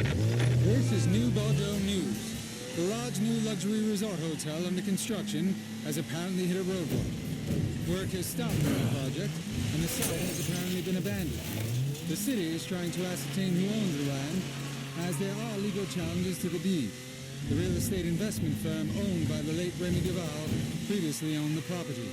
This is New Bordeaux News. The large new luxury resort hotel under construction has apparently hit a roadblock. Work has stopped on the project, and the site has apparently been abandoned. The city is trying to ascertain who owns the land, as there are legal challenges to the deed. The real estate investment firm owned by the late Remy Duval previously owned the property.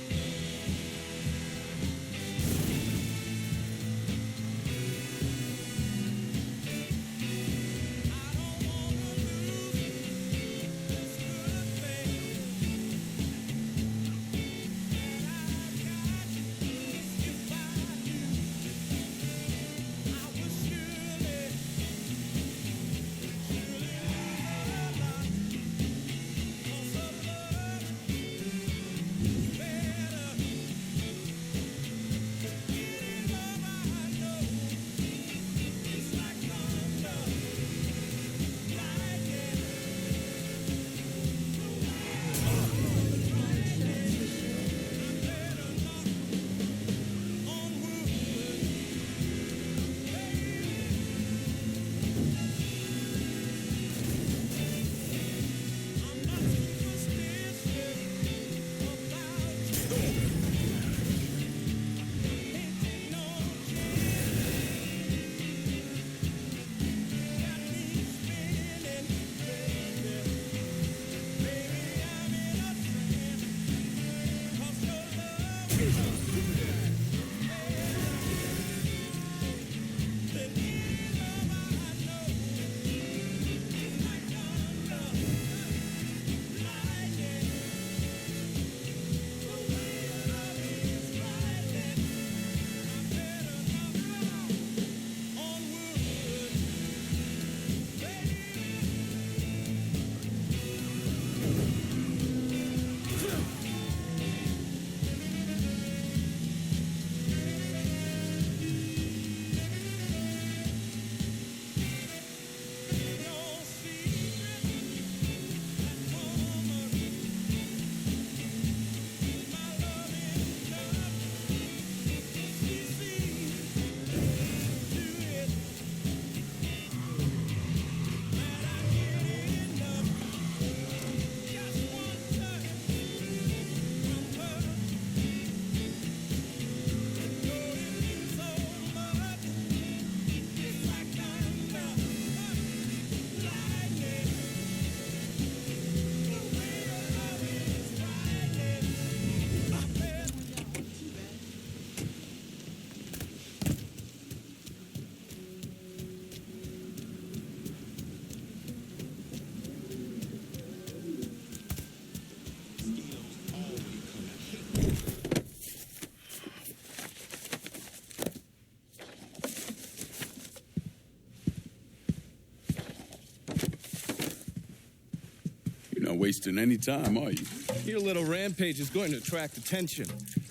You're not wasting any time, are you? Your little rampage is going to attract attention.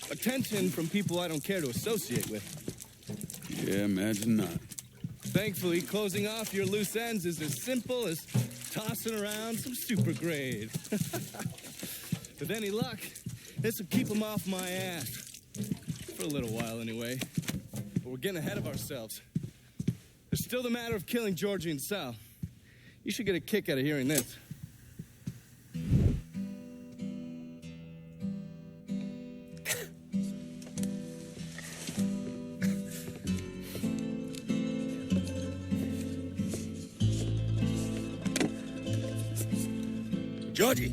Attention from people I don't care to associate with. Yeah, imagine not. Thankfully, closing off your loose ends is as simple as tossing around some super grade. With any luck, this will keep them off my ass. For a little while, anyway. But we're getting ahead of ourselves. There's still the matter of killing Georgie and Sal. You should get a kick out of hearing this. Georgie,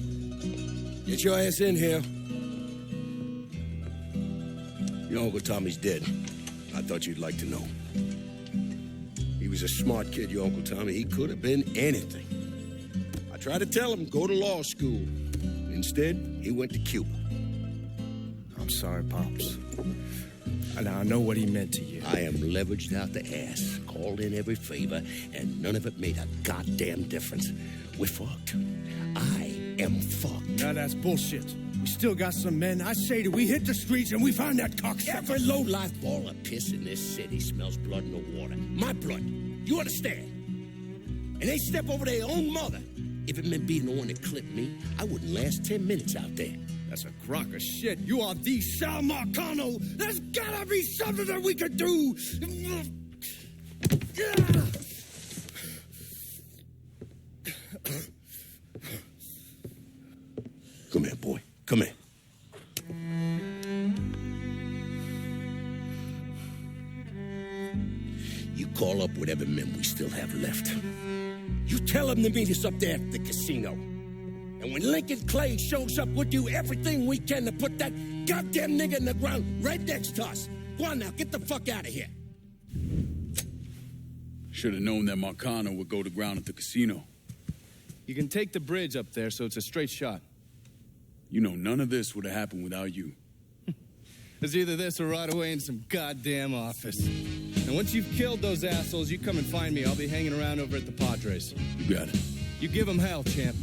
get your ass in here. Your Uncle Tommy's dead. I thought you'd like to know. He was a smart kid, your Uncle Tommy. He could have been anything. I tried to tell him, go to law school. Instead, he went to Cuba. I'm sorry, Pops. And I know what he meant to you. I am leveraged out the ass, called in every favor, and none of it made a goddamn difference. We're fucked. I am fucked. Now that's bullshit. We still got some men. I say that we hit the streets and we find that cocksucker. Every low-life ball of piss in this city smells blood in the water. My blood. You understand? And they step over their own mother. If it meant being the one that clipped me, I wouldn't last 10 minutes out there. That's a crock of shit. You are the Sal Marcano. There's gotta be something that we could do. Come here, boy. Come here. You call up whatever men we still have left. You tell them to meet us up there at the casino. And when Lincoln Clay shows up, we'll do everything we can to put that goddamn nigga in the ground right next to us. Go on now, get the fuck out of here. Should have known that Marcano would go to ground at the casino. You can take the bridge up there so it's a straight shot. You know, none of this would have happened without you. It's either this or right away in some goddamn office. And once you've killed those assholes, you come and find me. I'll be hanging around over at the Padres. You got it. You give them hell, champ.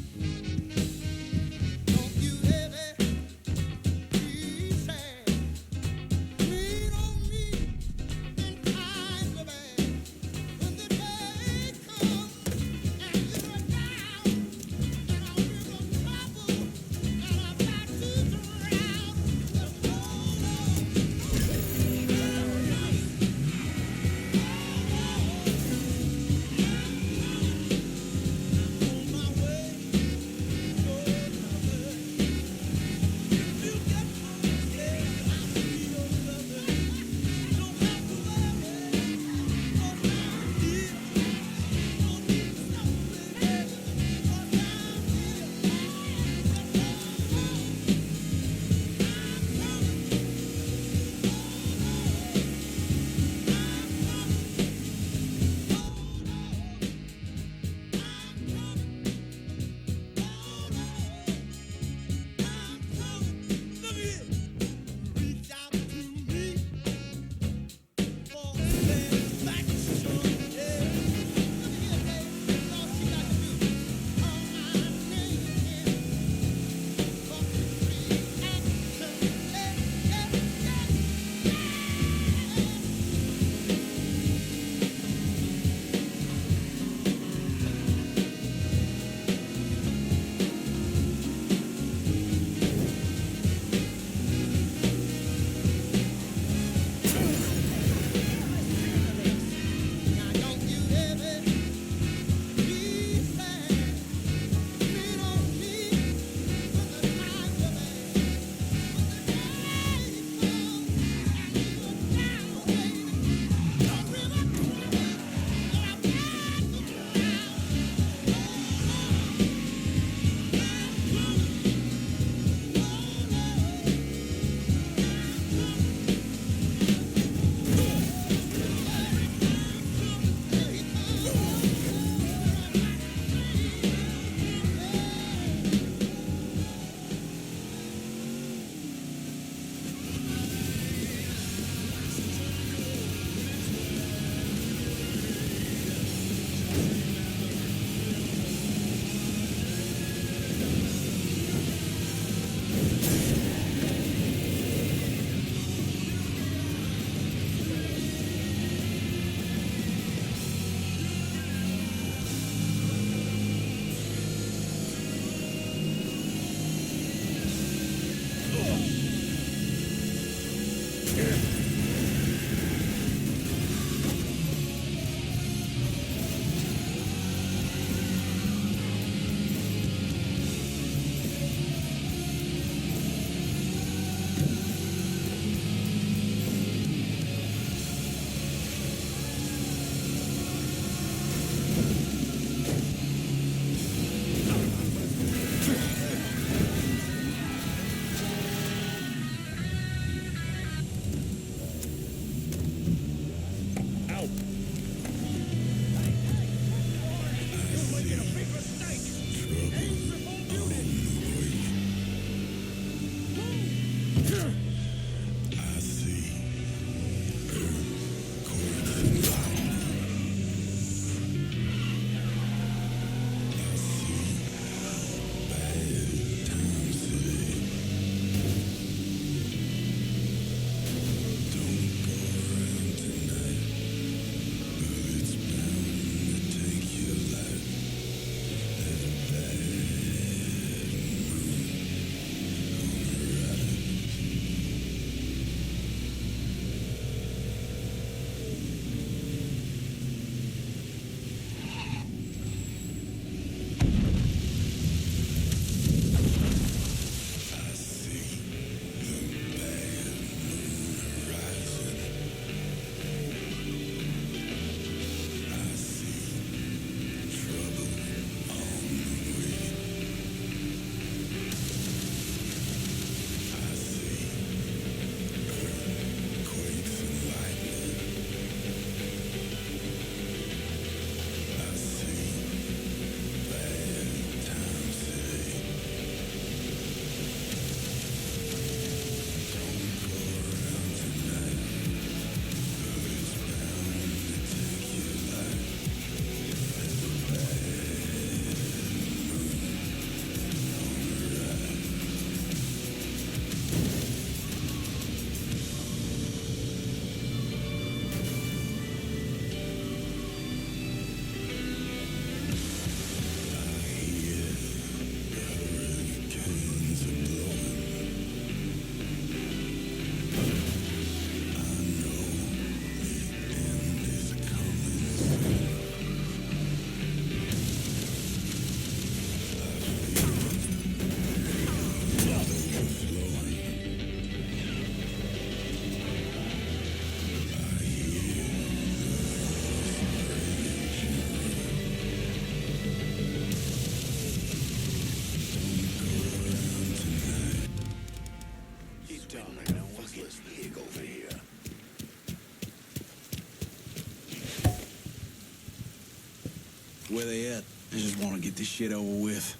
where they at. I just want to get this shit over with.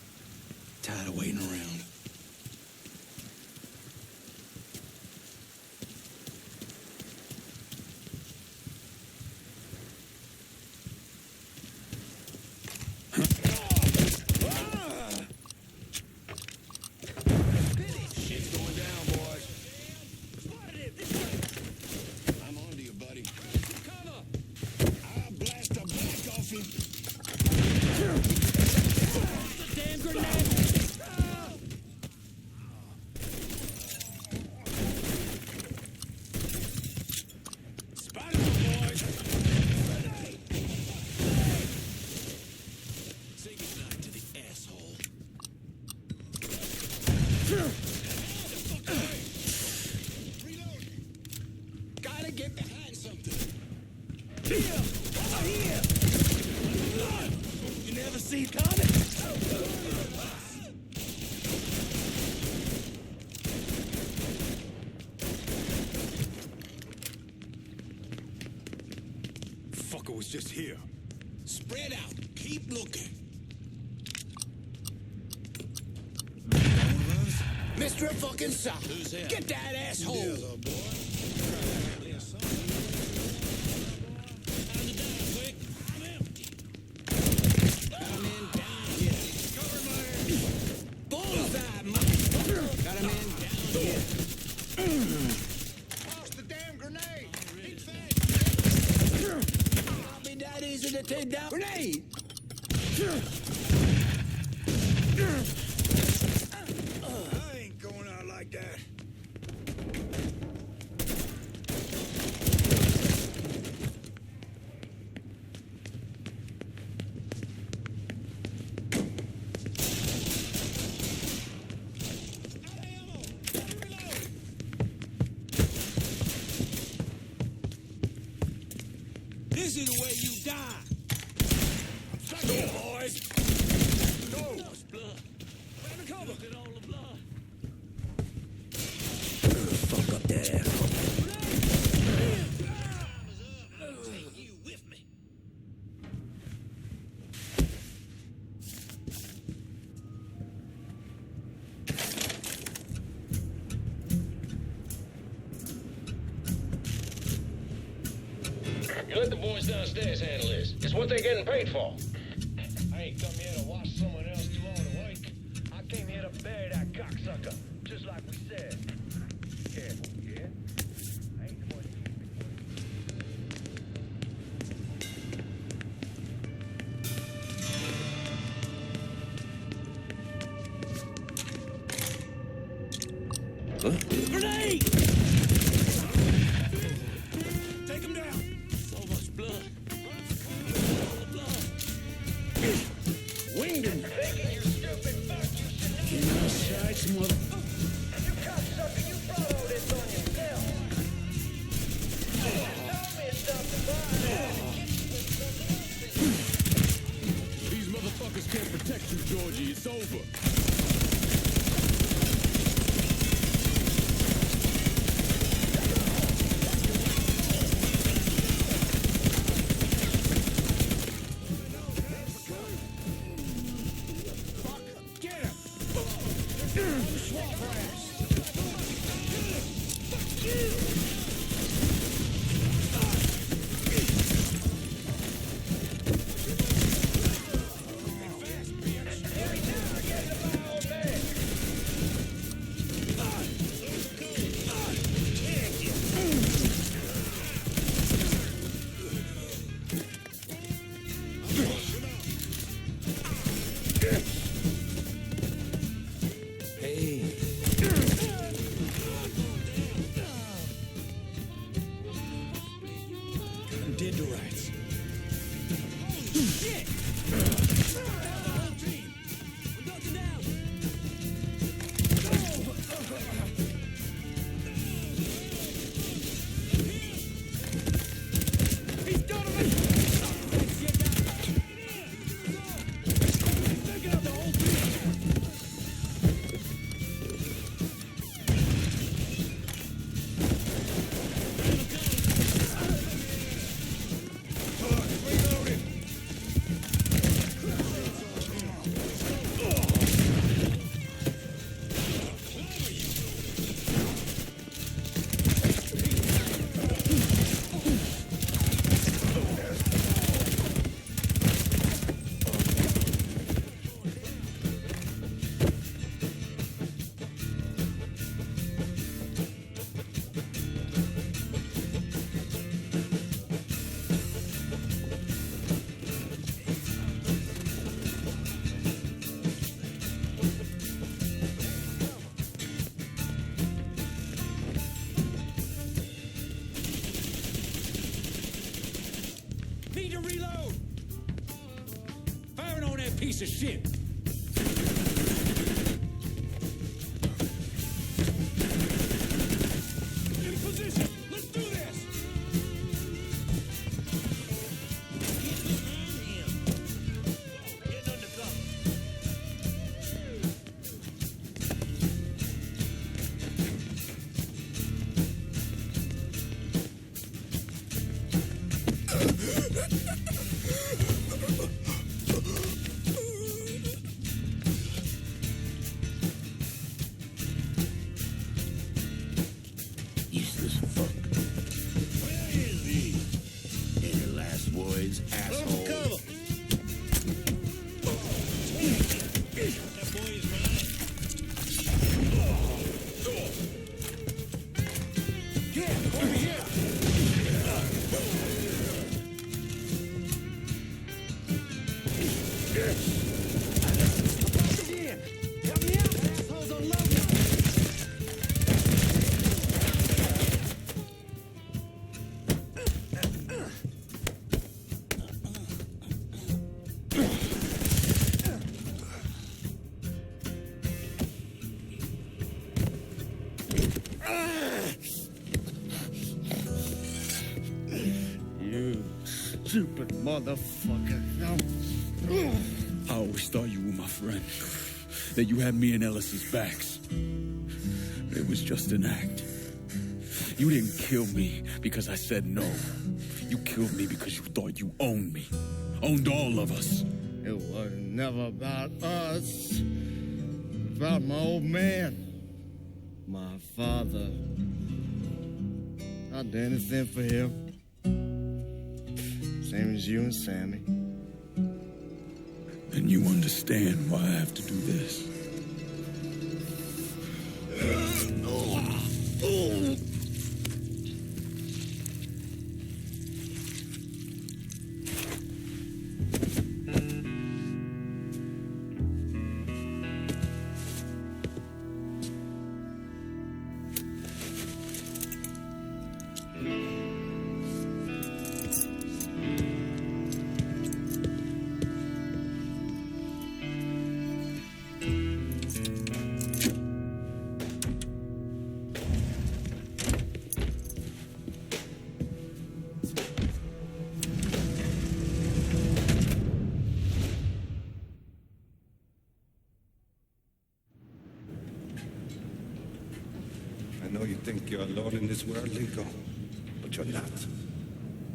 Tired of waiting around. Gotta get behind something. You never see it coming. Fucker was just here. Spread out. Keep looking. Mr. fucking South. Who's that? Get that asshole. Take down grenade. I ain't going out like that. This is the way you die. Go, boys. Go. Blood. Grab the cover. Look at all the blood. Fuck up that asshole. Take you with me. You let the boys downstairs handle this. It's what they're getting paid for. I ain't come here to watch someone else do all the work. I came here to bury that cocksucker, just like we said. Careful, yeah? I ain't the one to Grenade! Take him down. So much blood. All the blood. Winged him. thinking, you stupid fuck. You should know. Keep my sights, mother. You cocksucker, you brought all this on yourself. Told me to stop the fire. These motherfuckers can't protect you, Georgie. It's over. You stupid motherfucker. I always thought you were my friend. That you had me and Ellis's backs. It was just an act. You didn't kill me because I said no. You killed me because you thought you owned me. Owned all of us. It was never about us. It was about my old man. My father. I'd do anything for him. Same as you and Sammy. And you understand why I have to do this. I know you think you're alone in this world, Lincoln, but you're not.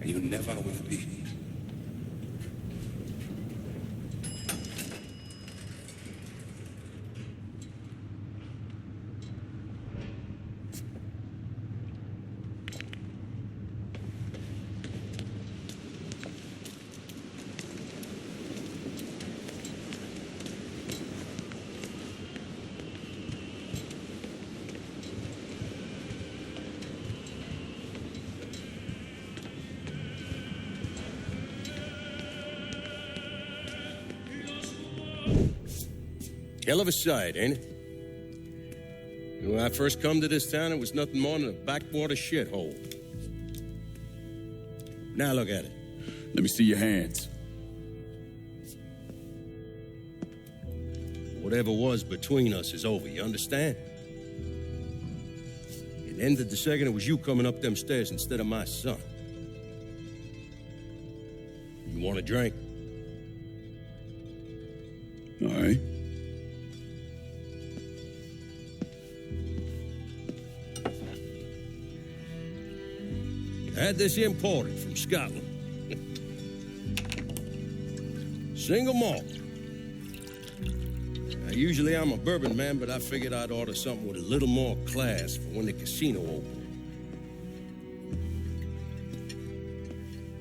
And you never will be. Hell of a sight, ain't it? When I first come to this town, it was nothing more than a backwater shithole. Now look at it. Let me see your hands. Whatever was between us is over, you understand? It ended the second it was you coming up them stairs instead of my son. You want a drink? All right. I had this imported from Scotland. Single malt. Now, usually I'm a bourbon man, but I figured I'd order something with a little more class for when the casino opened.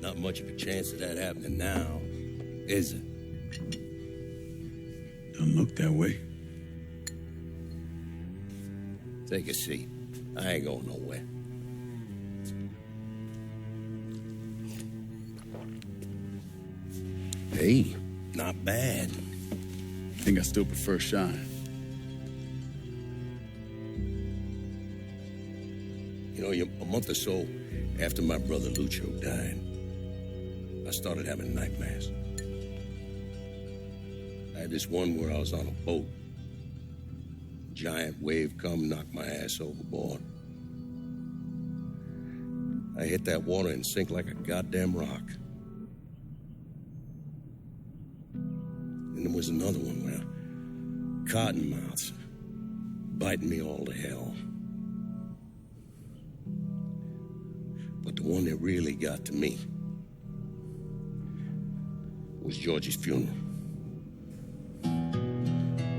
Not much of a chance of that happening now, is it? Don't look that way. Take a seat. I ain't going nowhere. Hey, not bad. I think I still prefer Shine. You know, a month or so after my brother Lucio died, I started having nightmares. I had this one where I was on a boat. Giant wave come, knocked my ass overboard. I hit that water and sink like a goddamn rock. And there was another one where cottonmouths biting me all to hell. But the one that really got to me was Georgie's funeral.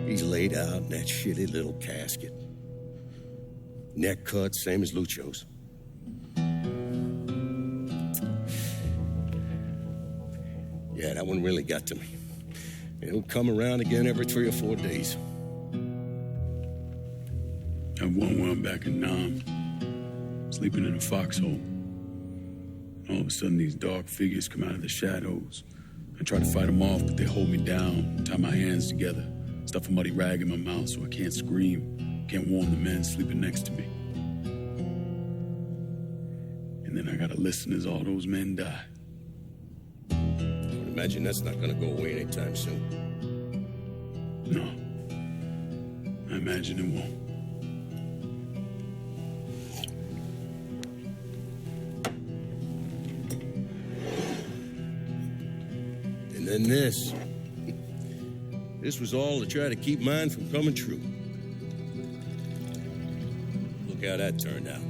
He's laid out in that shitty little casket. Neck cut, same as Lucio's. Yeah, that one really got to me. It'll come around again every 3 or 4 days. I have one where I'm back in Nam, sleeping in a foxhole. All of a sudden, these dark figures come out of the shadows. I try to fight them off, but they hold me down, tie my hands together, stuff a muddy rag in my mouth so I can't scream, can't warn the men sleeping next to me. And then I gotta listen as all those men die. I would imagine that's not gonna go away anytime soon. No. I imagine it won't. than this. This was all to try to keep mine from coming true. Look how that turned out.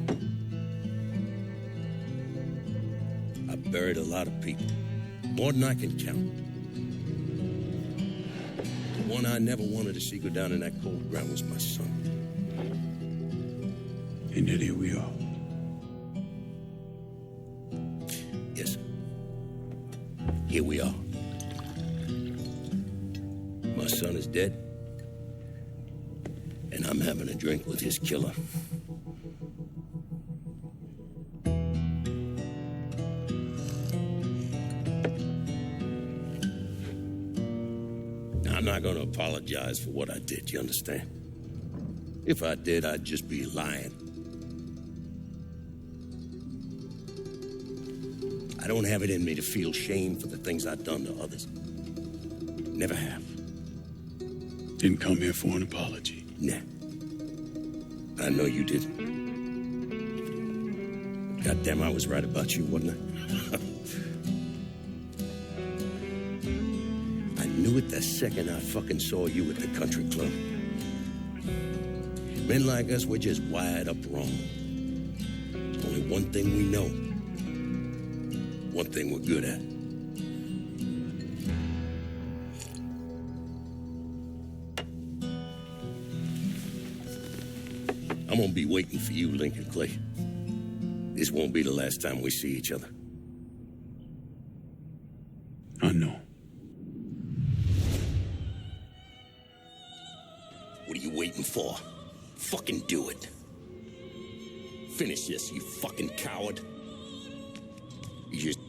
I buried a lot of people, more than I can count. The one I never wanted to see go down in that cold ground was my son. And yet here we are. Yes, sir. Here we are. My son is dead, and I'm having a drink with his killer. Now, I'm not going to apologize for what I did, you understand? If I did, I'd just be lying. I don't have it in me to feel shame for the things I've done to others. Never have. Didn't come here for an apology. Nah. I know you didn't. Goddamn, I was right about you, wasn't I? I knew it the second I fucking saw you at the country club. Men like us, we're just wired up wrong. There's only one thing we know. One thing we're good at. I'm gonna be waiting for you, Lincoln Clay. This won't be the last time we see each other. I know. What are you waiting for? Fucking do it. Finish this, you fucking coward. You just...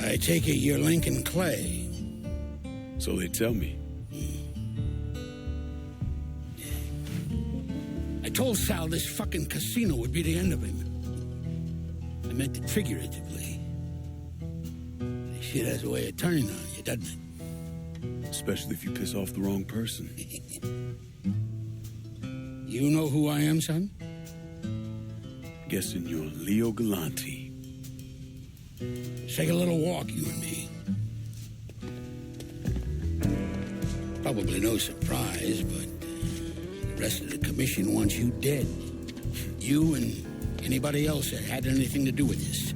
I take it you're Lincoln Clay. So they tell me. I told Sal this fucking casino would be the end of him. I meant it figuratively. This shit has a way of turning on you, doesn't it? Especially if you piss off the wrong person. You know who I am, son? Guessing you're Leo Galante. Let's take a little walk, you and me. Probably no surprise, but the rest of the commission wants you dead. You and anybody else that had anything to do with this.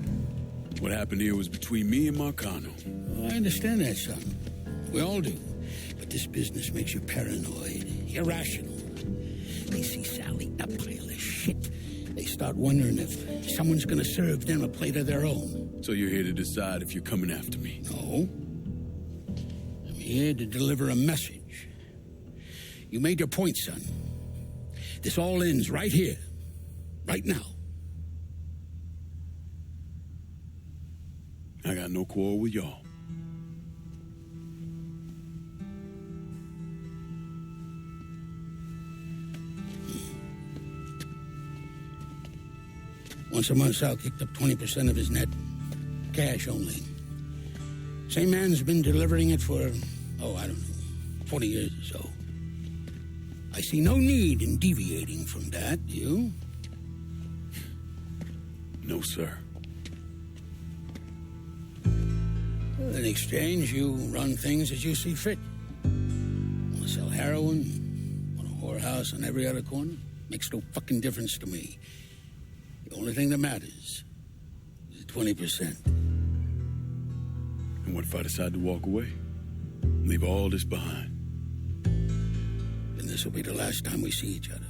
What happened here was between me and Marcano. Well, I understand that, son. We all do. But this business makes you paranoid, irrational. They see Sally a pile of shit. They start wondering if someone's going to serve them a plate of their own. So you're here to decide if you're coming after me? No. I'm here to deliver a message. You made your point, son. This all ends right here, right now. I got no quarrel with y'all. Once a month, Sal kicked up 20% of his net. Cash only. Same man's been delivering it for, I don't know, 40 years or so. I see no need in deviating from that, you? No, sir. Well, in exchange, you run things as you see fit. Want to sell heroin? Want a whorehouse on every other corner? Makes no fucking difference to me. The only thing that matters is 20%. And what if I decide to walk away? Leave all this behind? Then this will be the last time we see each other.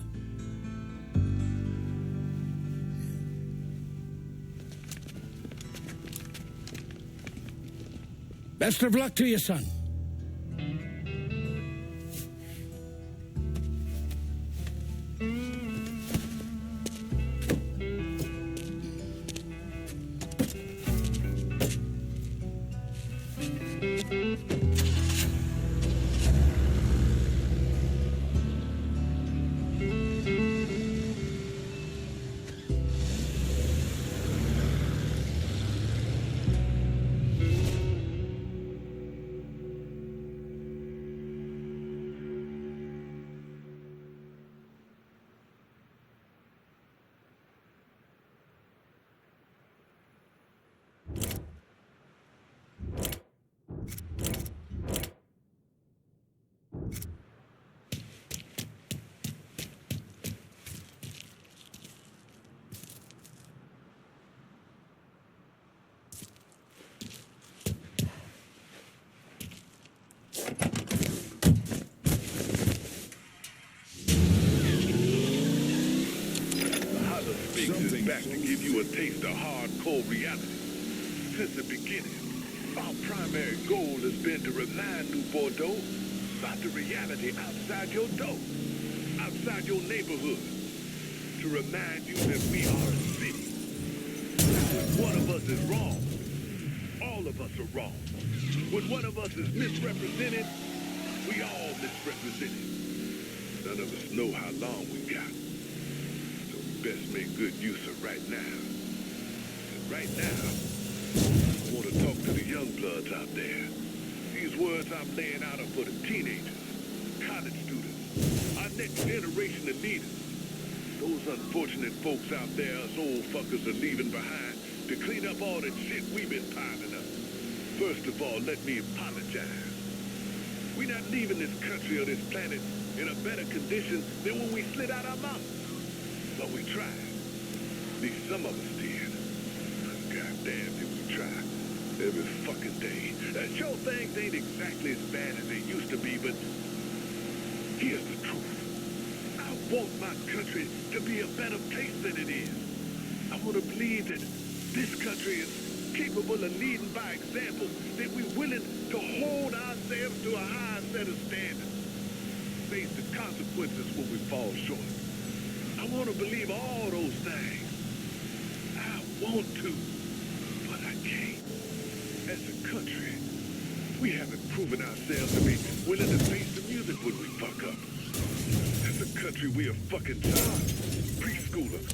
Best of luck to you, son. Back to give you a taste of hardcore reality. Since the beginning, our primary goal has been to remind New Bordeaux about the reality outside your door, outside your neighborhood. To remind you that we are a city. When one of us is wrong, all of us are wrong. When one of us is misrepresented, we all misrepresented. None of us know how long we got. Best make good use of right now. And right now, I want to talk to the young bloods out there. These words I'm laying out are for the teenagers, college students, our next generation of leaders. Those unfortunate folks out there, us old fuckers are leaving behind to clean up all the shit we've been piling up. First of all, let me apologize. We're not leaving this country or this planet in a better condition than when we slid out our mountains. But we tried. At least some of us did. God damn, did we try. Every fucking day. Sure, things ain't exactly as bad as they used to be, but here's the truth. I want my country to be a better place than it is. I want to believe that this country is capable of leading by example, that we're willing to hold ourselves to a higher set of standards, face the consequences when we fall short. I want to believe all those things. I want to, but I can't. As a country, we haven't proven ourselves to be willing to face the music when we fuck up. As a country, we are fucking tired. Preschoolers.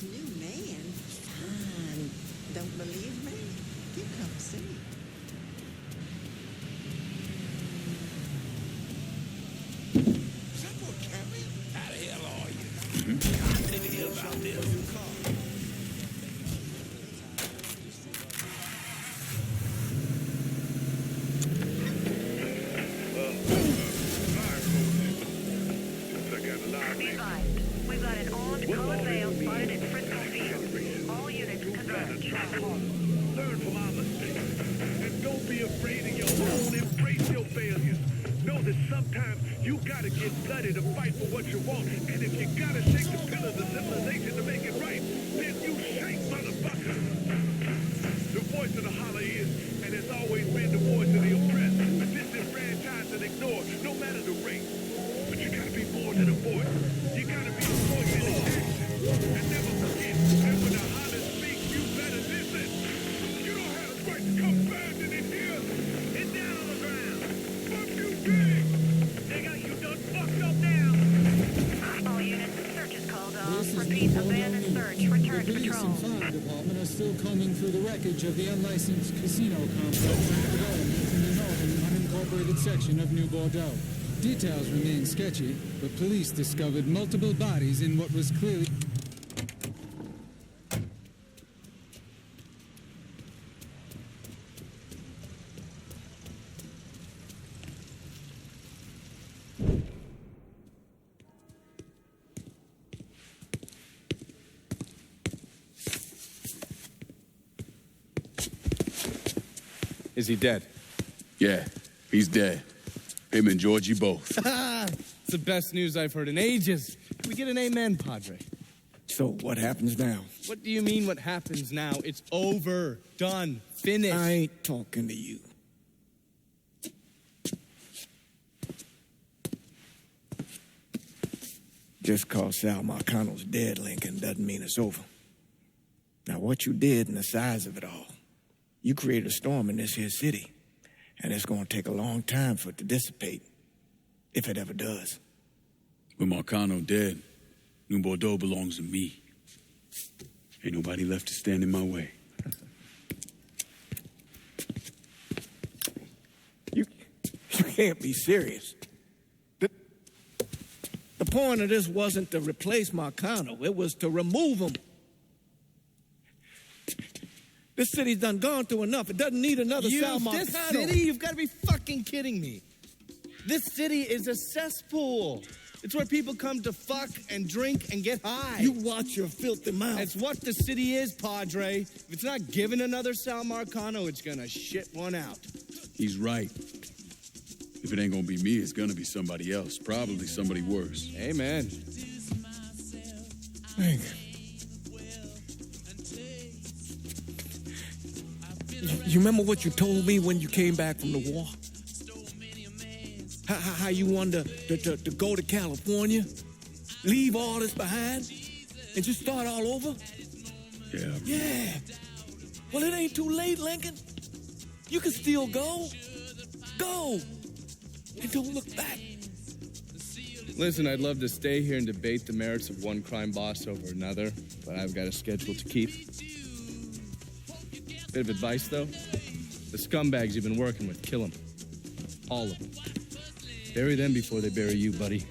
New man? Fine. Don't believe me? You come see. Is that what Cammy? How the hell are you? I didn't hear about this. We've got an armed colored veil spotted at Frisco Field. All units converge. Learn from our mistakes. And don't be afraid of your own. Embrace your failures. Know that sometimes You gotta get bloody to fight for what you want. And if you gotta shake the pillars of civilization to make it right, then you shake, motherfucker. The voice of the holler is, and has always been the voice of the oppressed, disenfranchised and ignored, no matter the race. But you gotta be more than a voice. You gotta be a voice in action. And never forget that when the holler speaks, you better listen. You don't have the right to come burning in here. Get down on the ground. Fuck you, big. Nigga, you done fucked up now. All units, search is called off. This is Repeat, New Bordeaux abandoned News. search. Return The to police patrol. and fire department are still combing through the wreckage of the unlicensed casino complex and development in the northern unincorporated section of New Bordeaux. Details remain sketchy, but police discovered multiple bodies in what was clearly... Is he dead? Yeah, he's dead. Him and Georgie both. It's the best news I've heard in ages. Can we get an amen, Padre? So what happens now? What do you mean what happens now? It's over. Done. Finished. I ain't talking to you. Just cause Sal Marcano's dead, Lincoln, doesn't mean it's over. Now, what you did and the size of it all, you created a storm in this here city, and it's gonna take a long time for it to dissipate, if it ever does. With Marcano dead, New Bordeaux belongs to me. Ain't nobody left to stand in my way. You can't be serious. The point of this wasn't to replace Marcano. It was to remove him. This city's done gone through enough. It doesn't need another Sal Marcano. This city? You've got to be fucking kidding me. This city is a cesspool. It's where people come to fuck and drink and get high. You watch your filthy mouth. It's what the city is, Padre. If it's not giving another Sal Marcano, it's gonna shit one out. He's right. If it ain't gonna be me, it's gonna be somebody else. Probably somebody worse. Amen. Hank. You remember what you told me when you came back from the war? How you wanted to go to California, leave all this behind, and just start all over? Yeah. Yeah. Well, it ain't too late, Lincoln. You can still go. Go. And don't look back. Listen, I'd love to stay here and debate the merits of one crime boss over another, but I've got a schedule to keep. Bit of advice, though. The scumbags you've been working with, kill them. All of them. Bury them before they bury you, buddy.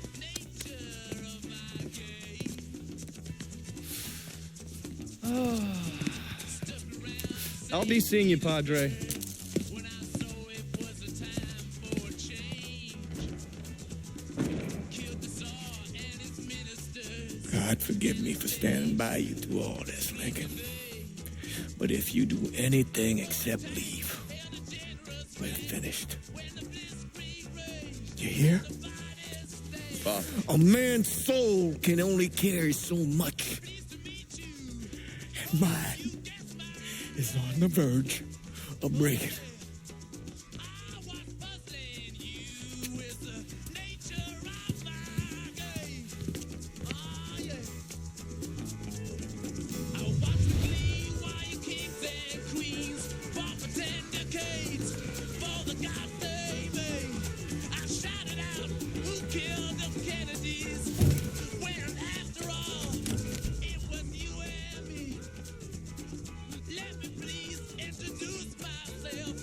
I'll be seeing you, Padre. God forgive me for standing by you through all this, Lincoln. But if you do anything except leave, we're finished. You hear? Bob. A man's soul can only carry so much. And mine is on the verge of breaking. Let me please introduce myself.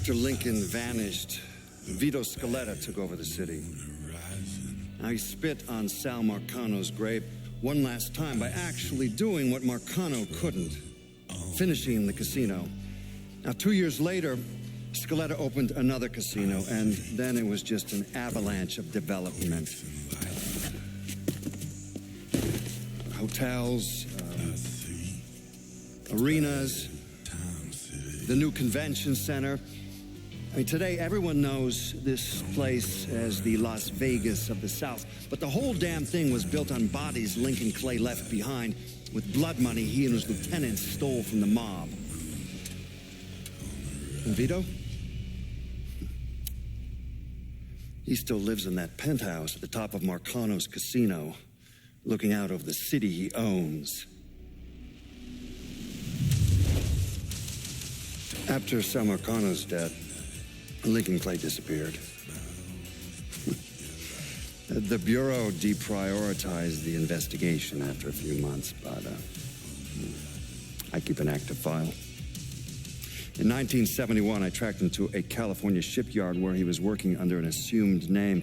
After Lincoln vanished, Vito Scaletta took over the city. Now he spit on Sal Marcano's grave one last time by actually doing what Marcano couldn't, finishing the casino. Now, 2 years later, Scaletta opened another casino, and then it was just an avalanche of development. Hotels, arenas, the new convention center. I mean, today everyone knows this place as the Las Vegas of the South, but the whole damn thing was built on bodies Lincoln Clay left behind with blood money he and his lieutenants stole from the mob. And Vito? He still lives in that penthouse at the top of Marcano's casino, looking out over the city he owns. After Sal Marcano's death, Lincoln Clay disappeared. The Bureau deprioritized the investigation after a few months, but I keep an active file. In 1971, I tracked him to a California shipyard where he was working under an assumed name.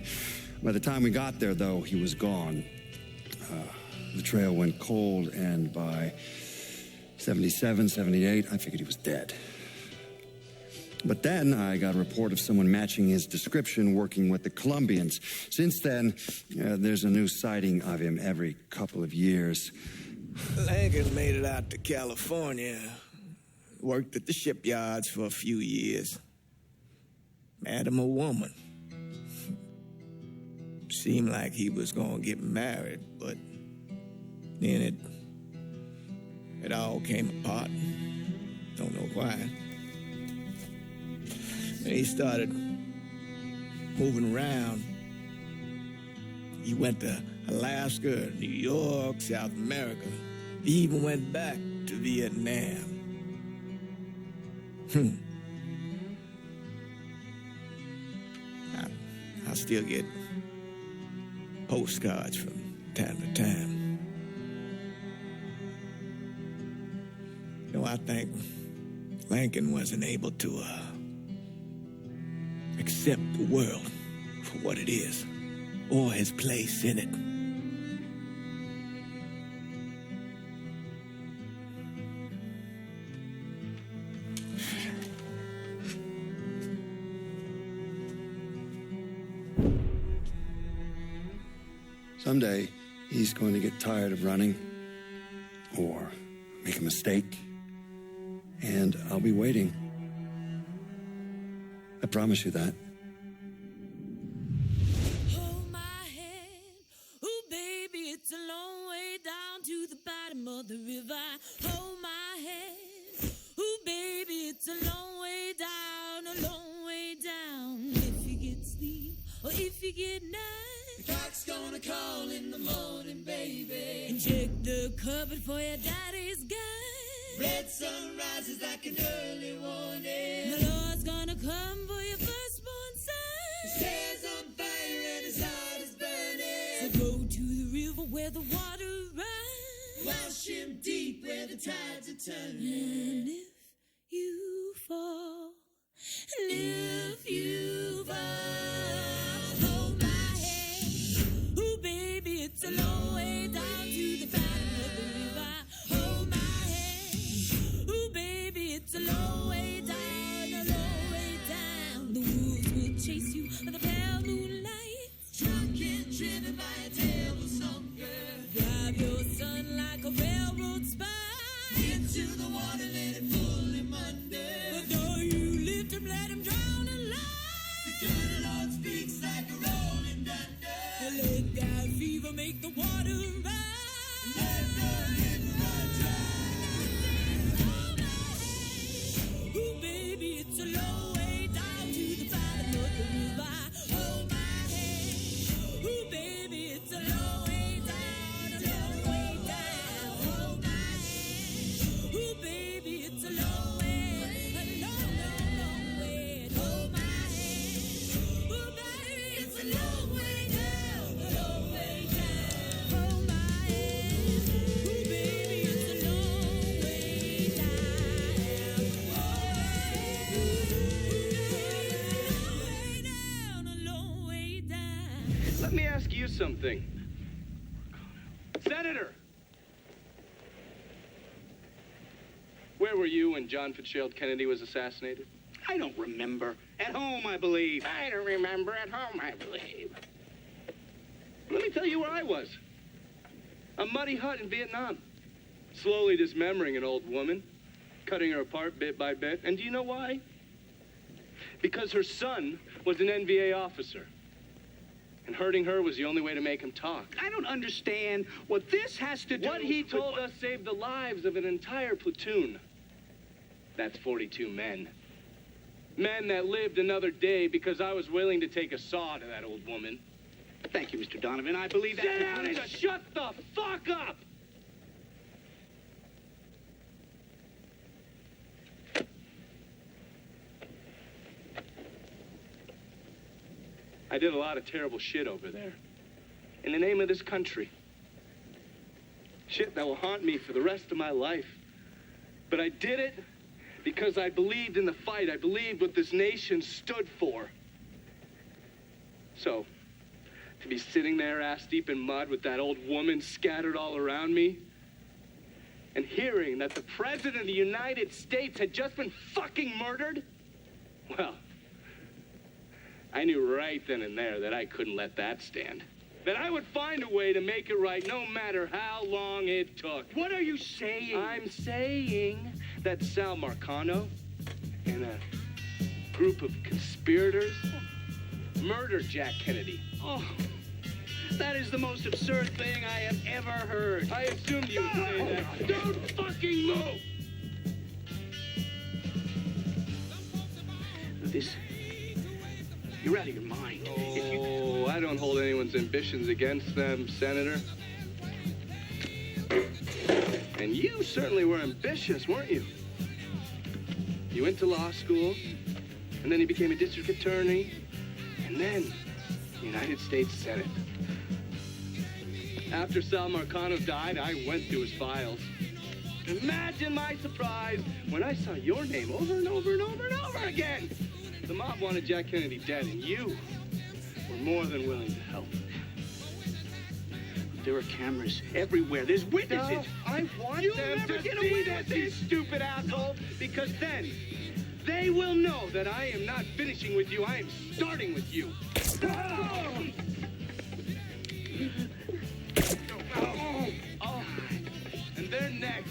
By the time we got there, though, he was gone. The trail went cold, and by 77, 78, I figured he was dead. But then I got a report of someone matching his description working with the Colombians. Since then, there's a new sighting of him every couple of years. Lincoln made it out to California. Worked at the shipyards for a few years. Met him a woman. Seemed like he was gonna get married, but then it all came apart. Don't know why. And he started moving around. He went to Alaska, New York, South America. He even went back to Vietnam. I still get postcards from time to time. You know, I think Lincoln wasn't able to accept the world for what it is, or his place in it. Someday, he's going to get tired of running, or make a mistake, and I'll be waiting. I promise you that. Hold my hand, ooh baby, it's a long way down to the bottom of the river. Hold my hand, ooh baby, it's a long way down, a long way down. If you get sleep or if you get night, the cock's gonna call in the morning, baby. And check the cupboard for your daddy's gun. Red sun rises like an early warning. The Lord's gonna come for your firstborn son. His hair's on fire and his heart is burning. So go to the river where the water runs. Wash him deep where the tides are turning. And if you fall, and if you fall, hold my hand. Ooh, baby, it's a long way down to the bottom of the river. Hold my hand. Ooh, baby, it's a long way down, a long way down. The wolves will chase you by the pale moonlight. Drunk and driven by a devil's hunger. Drive your son like a railroad spine into the water, let it fall. Let me ask you something. Senator! Where were you when John Fitzgerald Kennedy was assassinated? I don't remember. At home, I believe. I don't remember. At home, I believe. Let me tell you where I was. A muddy hut in Vietnam. Slowly dismembering an old woman, cutting her apart bit by bit. And do you know why? Because her son was an NVA officer. And hurting her was the only way to make him talk. I don't understand what this has to do What he told us saved the lives of an entire platoon. That's 42 men. Men that lived another day because I was willing to take a saw to that old woman. Thank you, Mr. Donovan. I believe that. Sit down and shut the fuck up! I did a lot of terrible shit over there. In the name of this country. Shit that will haunt me for the rest of my life. But I did it because I believed in the fight. I believed what this nation stood for. So, to be sitting there ass deep in mud with that old woman scattered all around me, and hearing that the President of the United States had just been fucking murdered, well, I knew right then and there that I couldn't let that stand. That I would find a way to make it right no matter how long it took. What are you saying? I'm saying that Sal Marcano and a group of conspirators murdered Jack Kennedy. Oh, that is the most absurd thing I have ever heard. I assumed you would say that. Don't fucking move! This... You're out of your mind. Oh, I don't hold anyone's ambitions against them, Senator. And you certainly were ambitious, weren't you? You went to law school, and then you became a district attorney, and then United States Senate. After Sal Marcano died, I went through his files. Imagine my surprise when I saw your name over and over and over and over again. The mob wanted Jack Kennedy dead, and you were more than willing to help. There are cameras everywhere. There's witnesses. No, I want You'll them never to get see away this, with you this. stupid asshole, because then they will know that I am not finishing with you. I am starting with you. Oh, and they're next.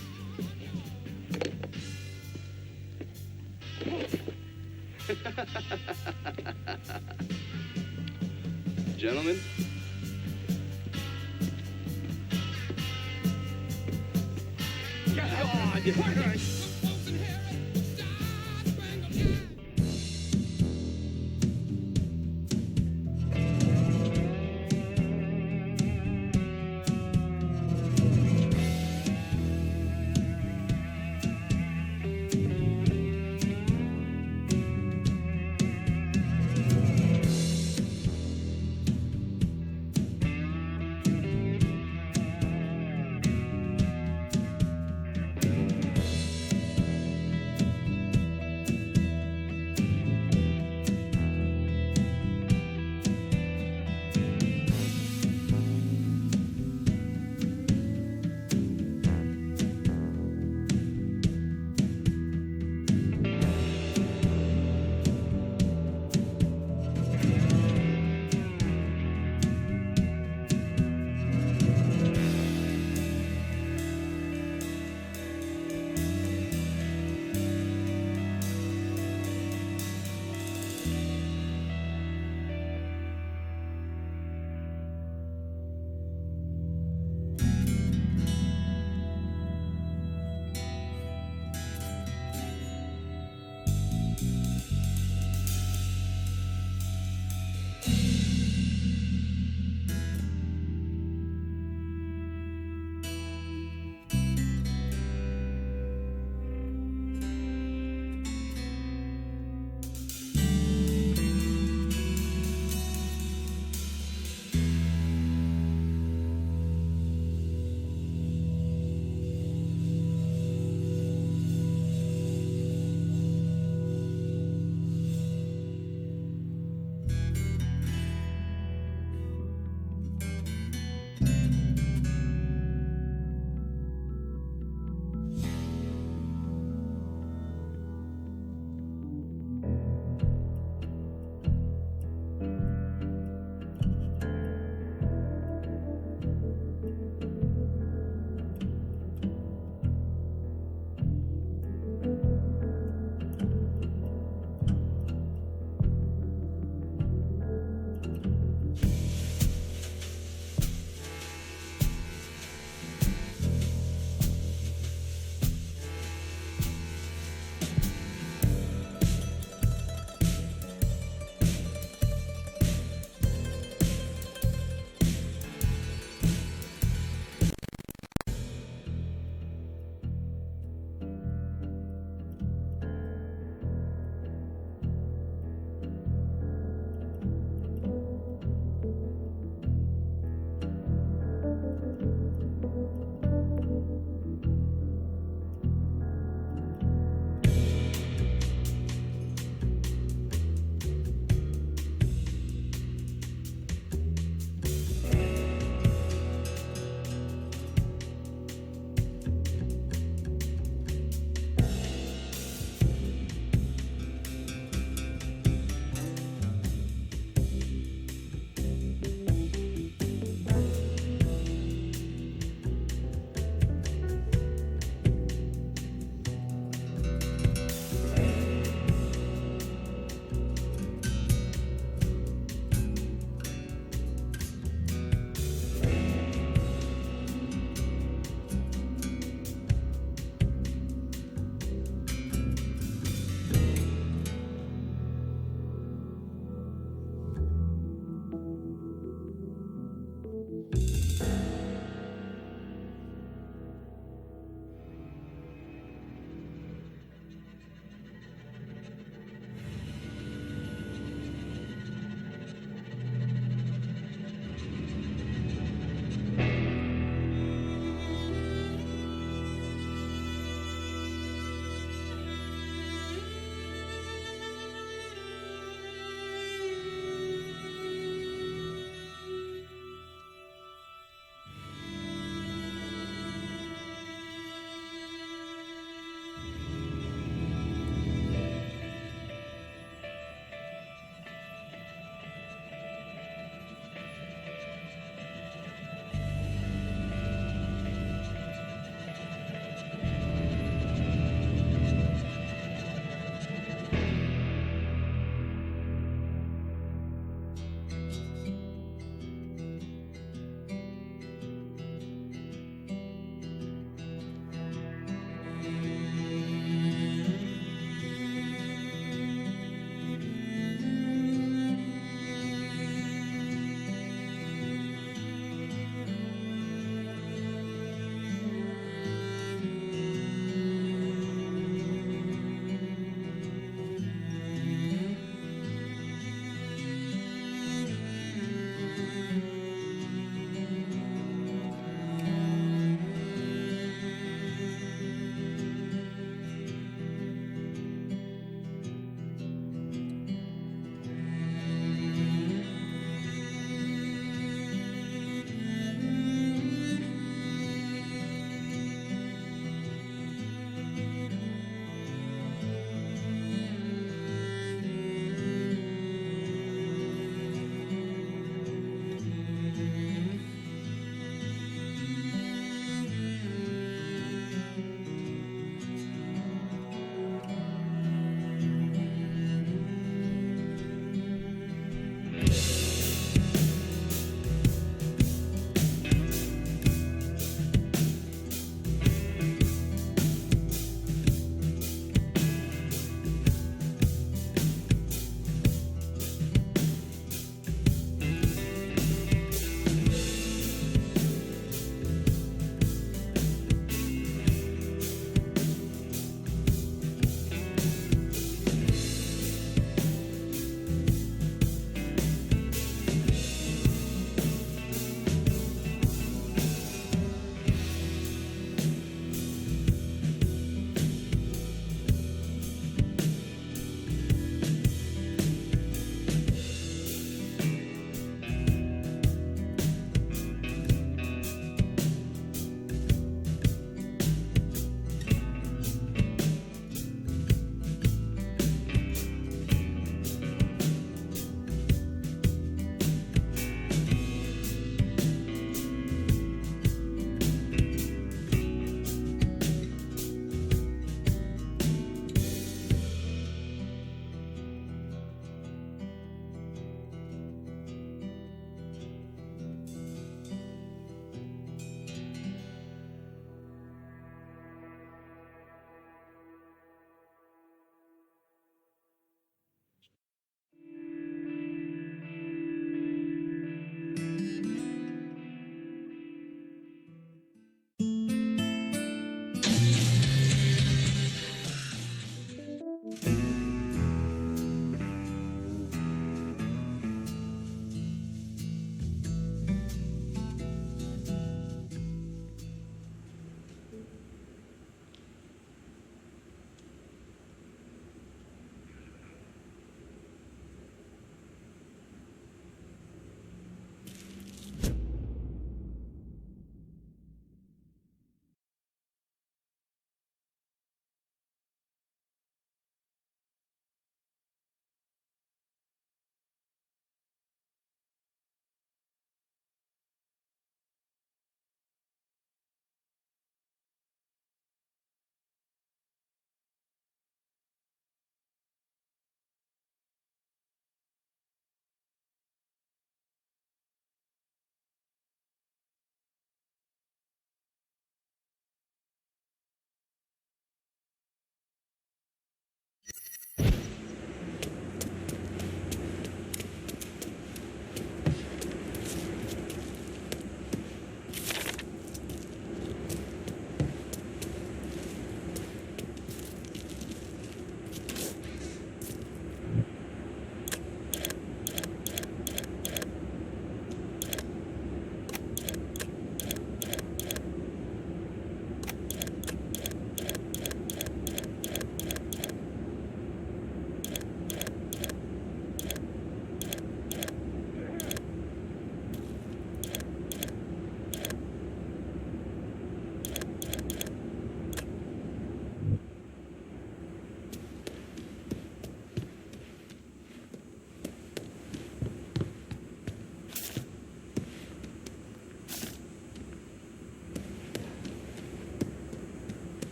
Gentlemen. God.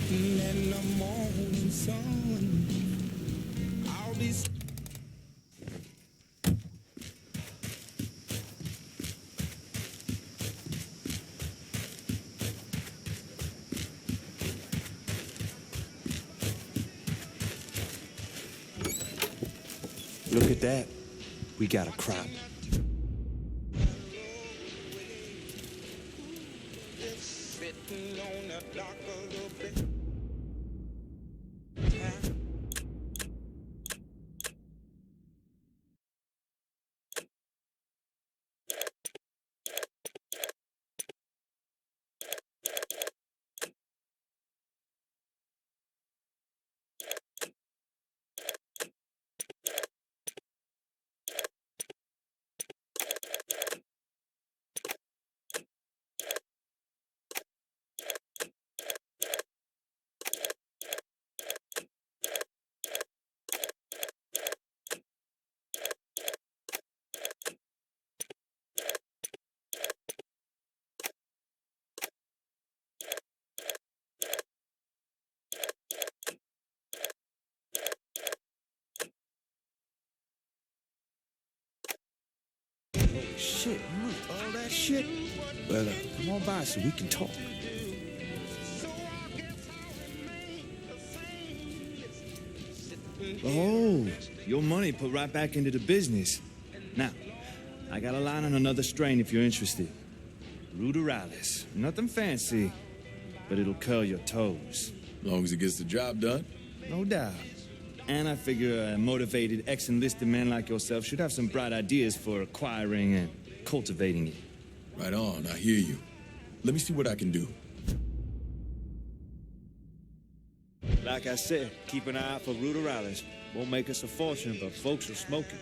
sitting in the morning sun. I'll be. Look at that. We got a crop. Sitting on a dock a little bit. Shit, look, all that shit. Well, come on by so we can talk. Oh, your money put right back into the business. Now, I got a line on another strain if you're interested. Ruderalis. Nothing fancy, but it'll curl your toes. As long as it gets the job done. No doubt. And I figure a motivated, ex-enlisted man like yourself should have some bright ideas for acquiring and cultivating it. Right on, I hear you. Let me see what I can do. Like I said, keep an eye out for Ruderalis. Won't make us a fortune, but folks will smoke it.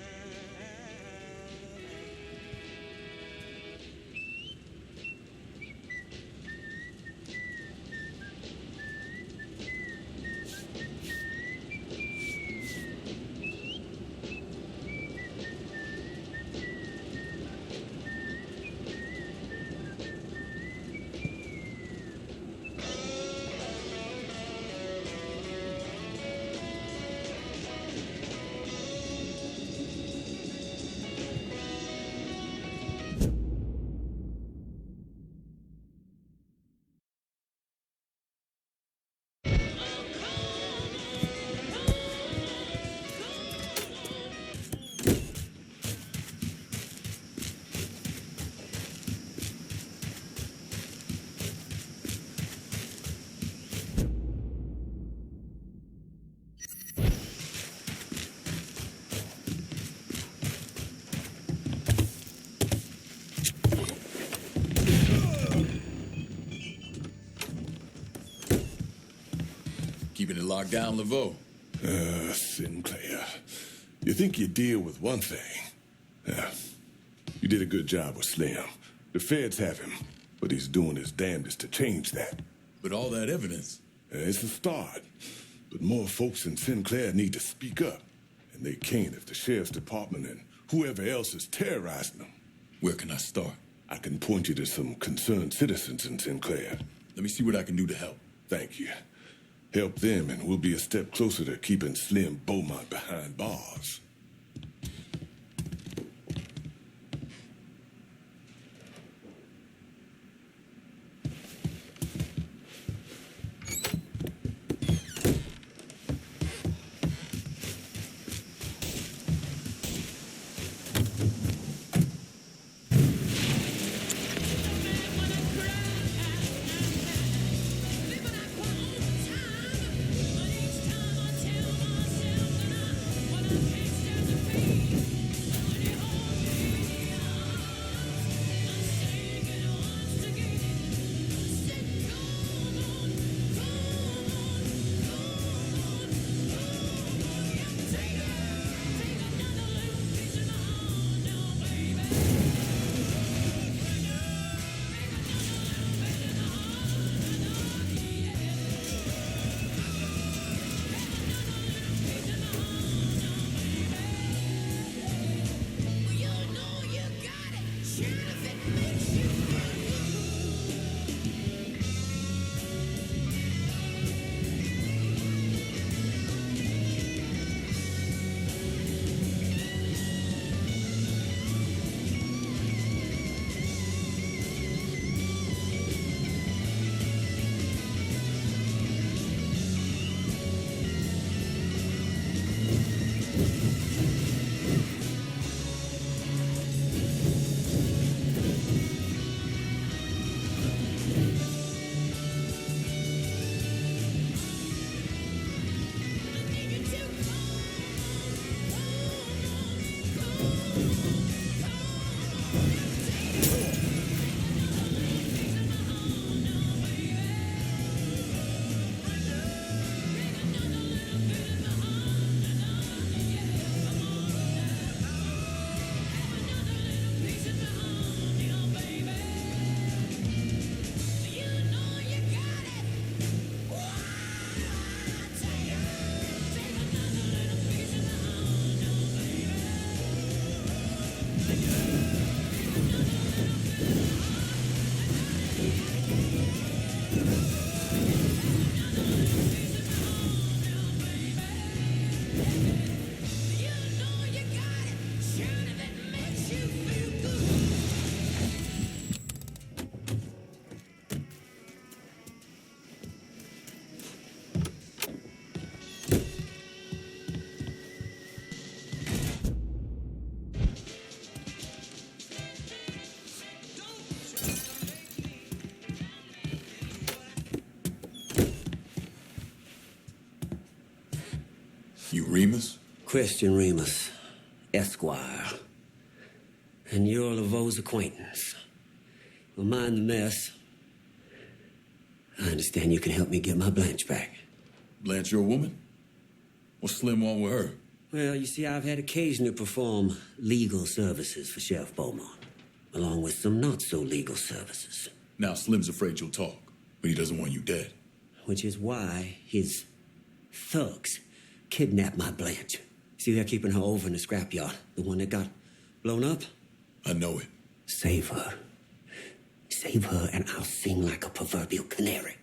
Keeping it locked down, Laveau. Sinclair. You think you deal with one thing. You did a good job with Slim. The feds have him, but he's doing his damnedest to change that. But all that evidence... It's a start. But more folks in Sinclair need to speak up. And they can't if the sheriff's department and whoever else is terrorizing them. Where can I start? I can point you to some concerned citizens in Sinclair. Let me see what I can do to help. Thank you. Help them and we'll be a step closer to keeping Slim Beaumont behind bars. Remus? Christian Remus, Esquire. And you're Laveau's acquaintance. Well, mind the mess. I understand you can help me get my Blanche back. Blanche, your woman? What's Slim want with her? Well, you see, I've had occasion to perform legal services for Sheriff Beaumont, along with some not-so-legal services. Now, Slim's afraid you'll talk, but he doesn't want you dead. Which is why his thugs kidnapped my Blanche. See, they're keeping her over in the scrapyard, the one that got blown up. I know it. Save her. Save her, and I'll sing like a proverbial canary.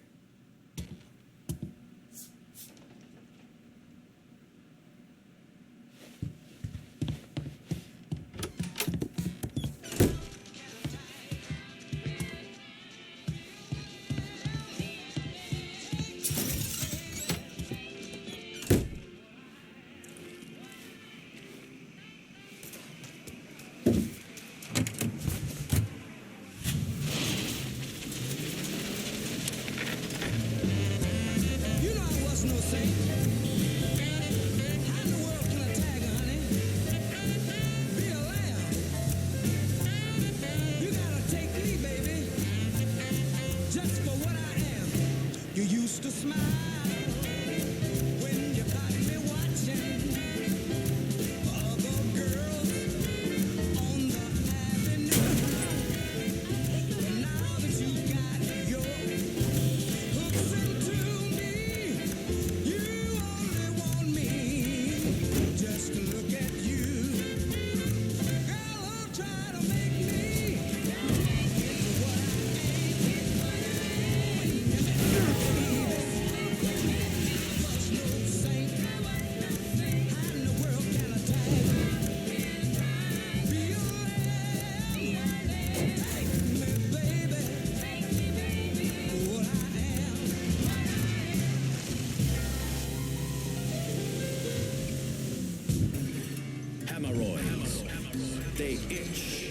They itch,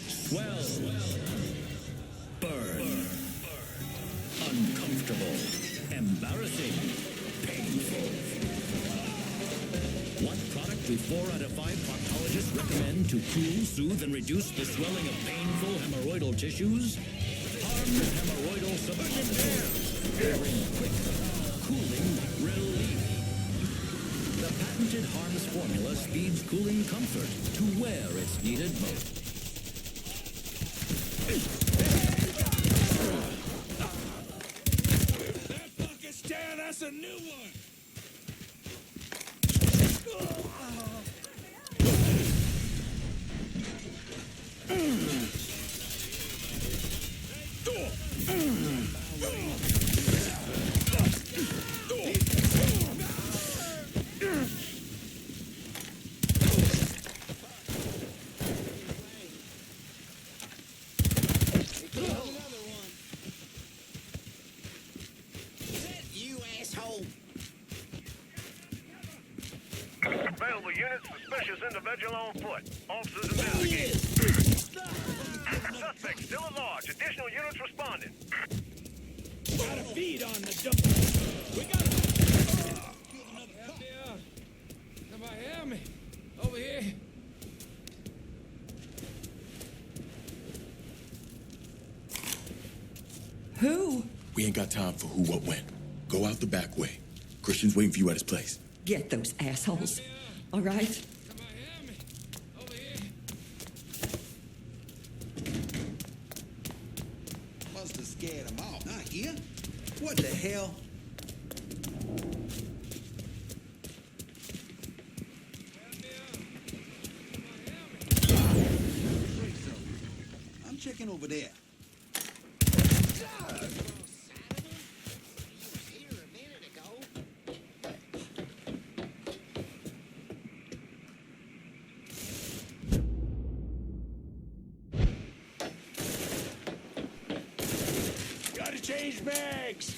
swell, burn, uncomfortable, embarrassing, painful. What product do 4 out of 5 proctologists recommend to cool, soothe, and reduce the swelling of painful hemorrhoidal tissues? Harmless hemorrhoidal submergent air, bearing quick, cooling relief. The patented Harms formula speeds cooling comfort to where it's needed most. That fucking stair, that's a new one! Available units, suspicious individual on foot. Officers investigating. Suspect still at large. Additional units responding. Got a feed on the door. We got a... Help me out. Somebody help me. Over here. Who? We ain't got time for who, what, when. Go out the back way. Christian's waiting for you at his place. Get those assholes. All right? Somebody help me. Over here. Must have scared them off. Not here. What the hell? I'm checking over there. Gotta change bags.